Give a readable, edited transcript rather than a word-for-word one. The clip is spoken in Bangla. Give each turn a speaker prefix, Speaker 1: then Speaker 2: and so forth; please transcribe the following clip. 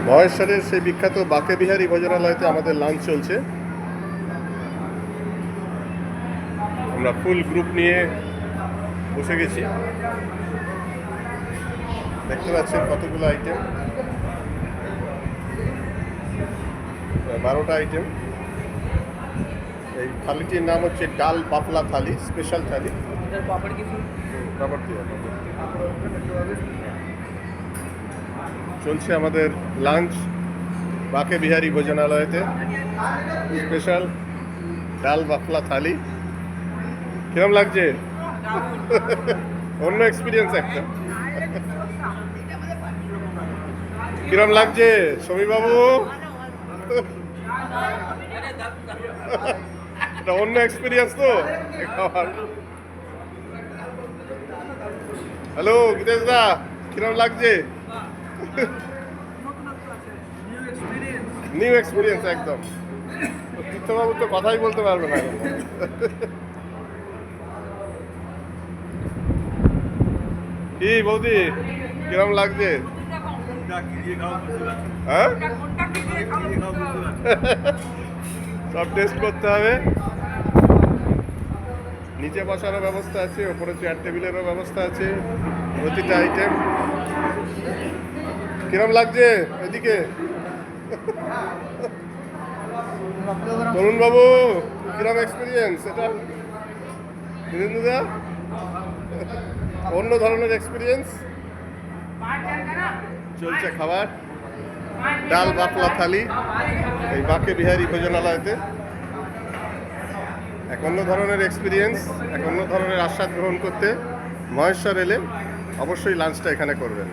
Speaker 1: মহেশ্বরের সেই বিখ্যাত বাকে বিহারী ভোজনালয়তে আমাদের লাঞ্চ চলছে। আমরা ফুল গ্রুপ নিয়ে বসে গেছি। দেখতে পাচ্ছেন কতগুলো আইটেম, 12টা আইটেম। এই থালিটির নাম হচ্ছে ডাল বাফলা থালি, স্পেশাল থালি। চলছে আমাদের লাঞ্চ বাকে বিহারী ভোজনালয়তে, স্পেশাল ডাল বাফলা থালি। কিরম লাগছে? অন্য এক্সপিরিয়েন্স একটা। কিরম লাগছে সমী বাবু? এটা অন্য এক্সপিরিয়েন্স তো। হ্যালো গীতেশ দা, কিরম লাগছে? নিউ এক্সপিরিয়েন্স একদম। তীর্থবাবু তো কথাই বলতে পারবে না। কি বৌদি, কিরম লাগছে? হ্যাঁ, সব টেস্ট করতে হবে। নিচে বসারও ব্যবস্থা আছে, ওপরে চেয়ার টেবিলেরও ব্যবস্থা আছে, প্রতিটা আইটেম। কিরম লাগছে এদিকে তরুণ বাবু? কিরম এক্সপিরিয়েন্স এটা? বীরেন্দ্রদা, অন্য ধরনের এক্সপিরিয়েন্স। চলছে খাবার, ডাল বাফলা থালি এই বাকে বিহারী ভোজনালয়তে। এক অন্য ধরনের এক্সপিরিয়েন্স, এক অন্য ধরনের আস্বাদ গ্রহণ করতে মহেশ্বর এলে অবশ্যই লাঞ্চটা এখানে করবেন।